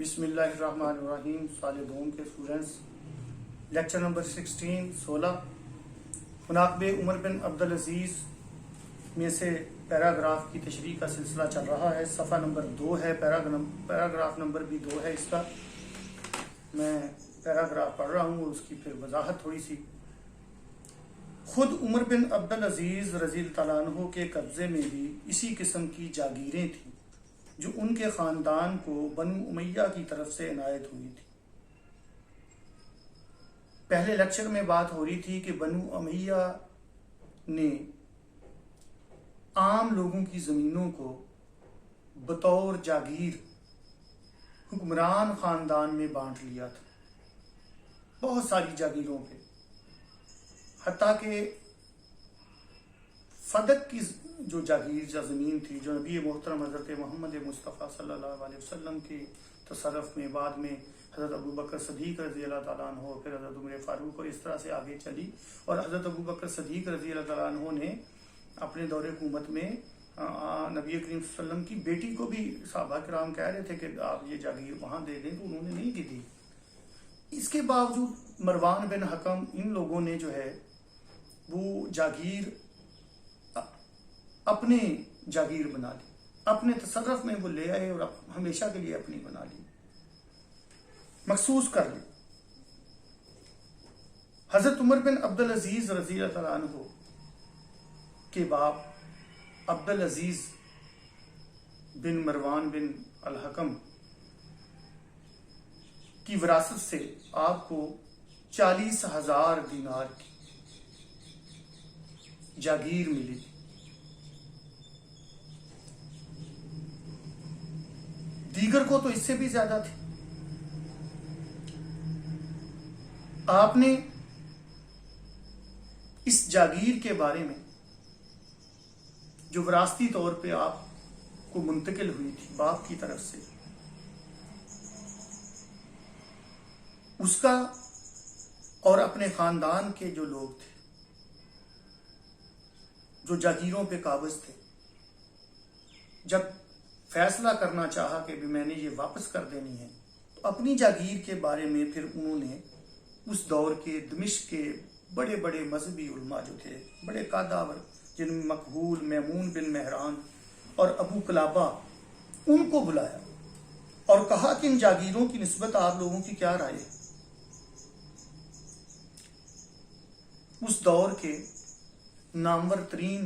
بسم اللہ الرحمن الرحیم. سال دوم کے اسٹوڈنٹس، لیکچر نمبر 16 مناقب عمر بن عبدالعزیز میں سے پیراگراف کی تشریح کا سلسلہ چل رہا ہے. صفحہ نمبر 2 ہے، پیراگراف نمبر بھی 2 ہے. اس کا میں پیراگراف پڑھ رہا ہوں اور اس کی پھر وضاحت تھوڑی سی. خود عمر بن عبدالعزیز رضی اللہ تعالیٰ عنہ کے قبضے میں بھی اسی قسم کی جاگیریں تھیں جو ان کے خاندان کو بنو امیہ کی طرف سے عنایت ہوئی تھی. پہلے لیکچر میں بات ہو رہی تھی کہ بنو امیہ نے عام لوگوں کی زمینوں کو بطور جاگیر حکمران خاندان میں بانٹ لیا تھا، بہت ساری جاگیروں پہ، حتیٰ کہ فدق کی جو جاگیر یا زمین تھی جو نبی محترم حضرت محمد مصطفیٰ صلی اللہ علیہ وسلم کے تصرف میں، بعد میں حضرت ابو بکر صدیق رضی اللہ تعالیٰ عنہ، پھر حضرت عمر فاروق، اور اس طرح سے آگے چلی. اور حضرت ابو بکر صدیق رضی اللہ تعالیٰ عنہ نے اپنے دور حکومت میں نبی کریم صلی اللہ علیہ وسلم کی بیٹی کو بھی صحابہ کرام کہہ رہے تھے کہ آپ یہ جاگیر وہاں دے دیں، تو انہوں نے نہیں دی تھی. اس کے باوجود مروان بن حکم، ان لوگوں نے جو ہے وہ جاگیر اپنے جاگیر بنا لی، اپنے تصرف میں وہ لے آئے اور ہمیشہ کے لیے اپنی بنا لی، مخصوص کر لی. حضرت عمر بن عبدالعزیز رضی اللہ تعالیٰ عنہ کے باپ عبدالعزیز بن مروان بن الحکم کی وراثت سے آپ کو 40,000 دینار کی جاگیر ملی. دیگر کو تو اس سے بھی زیادہ تھی. آپ نے اس جاگیر کے بارے میں جو وراثتی طور پہ آپ کو منتقل ہوئی تھی باپ کی طرف سے، اس کا اور اپنے خاندان کے جو لوگ تھے جو جاگیروں پہ قابض تھے، جب فیصلہ کرنا چاہا کہ بھی میں نے یہ واپس کر دینی ہے، تو اپنی جاگیر کے بارے میں پھر انہوں نے اس دور کے دمشق کے بڑے بڑے مذہبی علماء جو تھے، بڑے قاداور، جن میں مقبول، میمون بن مہران اور ابو قلابہ، ان کو بلایا اور کہا کہ ان جاگیروں کی نسبت آپ لوگوں کی کیا رائے ہے. اس دور کے نامور ترین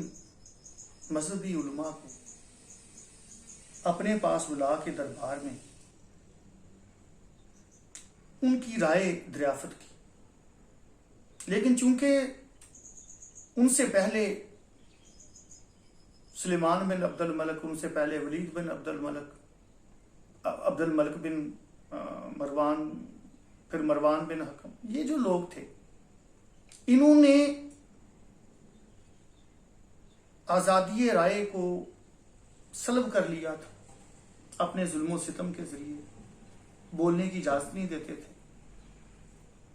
مذہبی علماء کو اپنے پاس بلا کے دربار میں ان کی رائے دریافت کی. لیکن چونکہ ان سے پہلے سلیمان بن عبد الملک، ان سے پہلے ولید بن عبد الملک بن مروان، پھر مروان بن حکم، یہ جو لوگ تھے، انہوں نے آزادی رائے کو سلب کر لیا تھا. اپنے ظلم و ستم کے ذریعے بولنے کی اجازت نہیں دیتے تھے.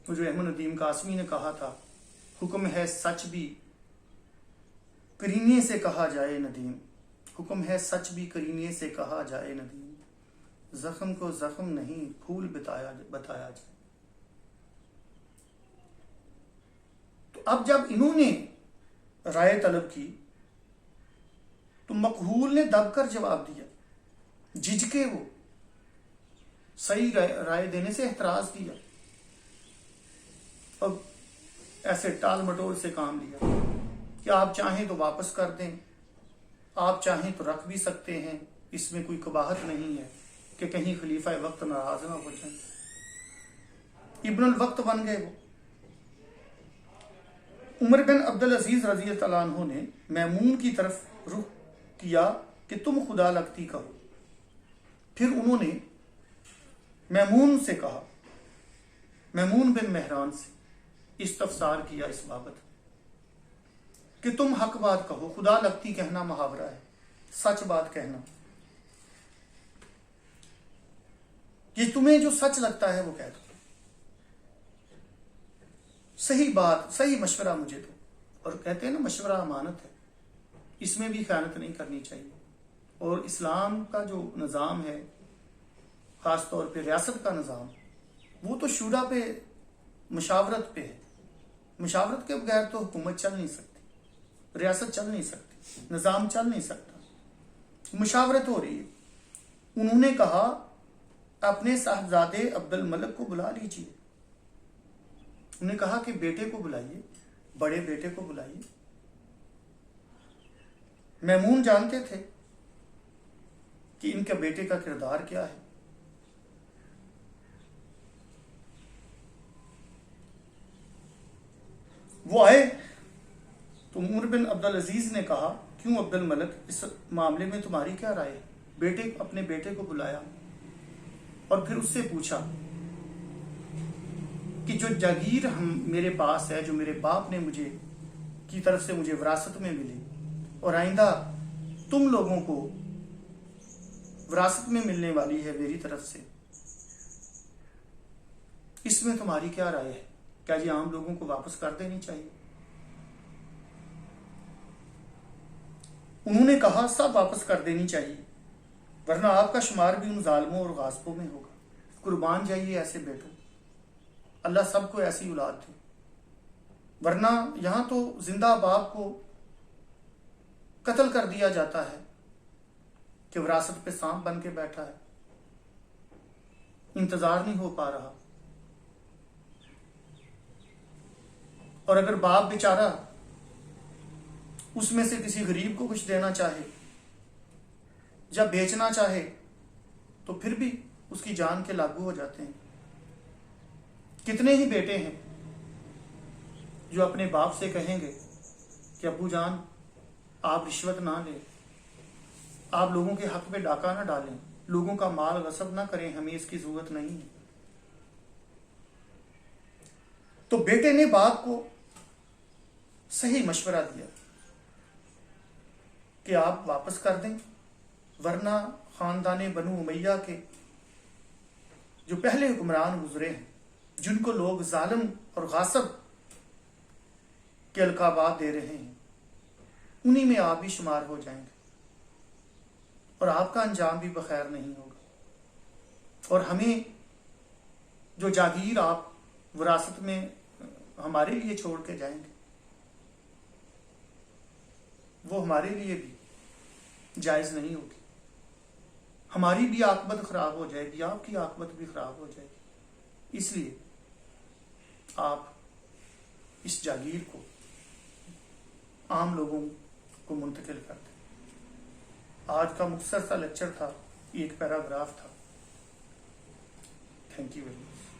جو احمد ندیم قاسمی نے کہا تھا، حکم ہے سچ بھی کرینے سے کہا جائے ندیم، حکم ہے سچ بھی کرینے سے کہا جائے ندیم، زخم کو زخم نہیں پھول بتایا جائے. تو اب جب انہوں نے رائے طلب کی تو مقہول نے دب کر جواب دیا، جھجکے، وہ صحیح رائے دینے سے احتراز کیا اور ایسے ٹال مٹول سے کام لیا کہ آپ چاہیں تو واپس کر دیں، آپ چاہیں تو رکھ بھی سکتے ہیں، اس میں کوئی قباحت نہیں ہے کہ کہیں خلیفہ وقت ناراض نہ ہو جائیں. ابن الوقت بن گئے وہ. عمر بن عبدالعزیز رضی اللہ تعالیٰ عنہ نے میمون کی طرف رخ کیا کہ تم خدا لگتی کہو. پھر انہوں نے میمون سے کہا، میمون بن مہران سے استفسار کیا اس بابت کہ تم حق بات کہو. خدا لگتی کہنا محاورہ ہے، سچ بات کہنا. یہ تمہیں جو سچ لگتا ہے وہ کہہ دو، صحیح بات، صحیح مشورہ مجھے دو. اور کہتے ہیں نا، مشورہ امانت ہے، اس میں بھی خیانت نہیں کرنی چاہیے. اور اسلام کا جو نظام ہے، خاص طور پہ ریاست کا نظام، وہ تو شورا پہ مشاورت پہ ہے. مشاورت کے بغیر تو حکومت چل نہیں سکتی، ریاست چل نہیں سکتی، نظام چل نہیں سکتا. مشاورت ہو رہی ہے. انہوں نے کہا اپنے صاحبزادے عبد الملک کو بلا لیجیے. انہوں نے کہا کہ بیٹے کو بلائیے، بڑے بیٹے کو بلائیے. میمون جانتے تھے کہ ان کے بیٹے کا کردار کیا ہے. وہ آئے تو عمر بن عبدالعزیز نے کہا کیوں عبد الملک، اس معاملے میں تمہاری کیا رائے ہے؟ اپنے بیٹے کو بلایا اور پھر اس سے پوچھا کہ جو جاگیر میرے پاس ہے، جو میرے باپ نے مجھے کی طرف سے مجھے وراثت میں ملی اور آئندہ تم لوگوں کو وراثت میں ملنے والی ہے میری طرف سے، اس میں تمہاری کیا رائے ہے؟ کیا یہ عام لوگوں کو واپس کر دینی چاہیے؟ انہوں نے کہا سب واپس کر دینی چاہیے، ورنہ آپ کا شمار بھی ان ظالموں اور غاصبوں میں ہوگا. قربان جائیے ایسے بیٹوں، اللہ سب کو ایسی اولاد دے. ورنہ یہاں تو زندہ باپ کو قتل کر دیا جاتا ہے کہ وراثت پہ سانپ بن کے بیٹھا ہے، انتظار نہیں ہو پا رہا. اور اگر باپ بیچارہ اس میں سے کسی غریب کو کچھ دینا چاہے یا بیچنا چاہے تو پھر بھی اس کی جان کے لاگو ہو جاتے ہیں. کتنے ہی بیٹے ہیں جو اپنے باپ سے کہیں گے کہ ابو جان آپ رشوت نہ لیں، آپ لوگوں کے حق پہ ڈاکہ نہ ڈالیں، لوگوں کا مال غصب نہ کریں، ہمیں اس کی ضرورت نہیں ہے. تو بیٹے نے باپ کو صحیح مشورہ دیا کہ آپ واپس کر دیں، ورنہ خاندان بنو امیہ کے جو پہلے حکمران گزرے ہیں، جن کو لوگ ظالم اور غاصب کے القابات دے رہے ہیں، انہی میں آپ بھی شمار ہو جائیں گے اور آپ کا انجام بھی بخیر نہیں ہوگا. اور ہمیں جو جاگیر آپ وراثت میں ہمارے لیے چھوڑ کے جائیں گے، وہ ہمارے لیے بھی جائز نہیں ہوگی. ہماری بھی عاقبت خراب ہو جائے گی، آپ کی عاقبت بھی خراب ہو جائے گی. اس لیے آپ اس جاگیر کو عام لوگوں کو منتقل کر دیں. آج کا مختصر سا لیکچر تھا، ایک پیراگراف تھا. Thank you very much.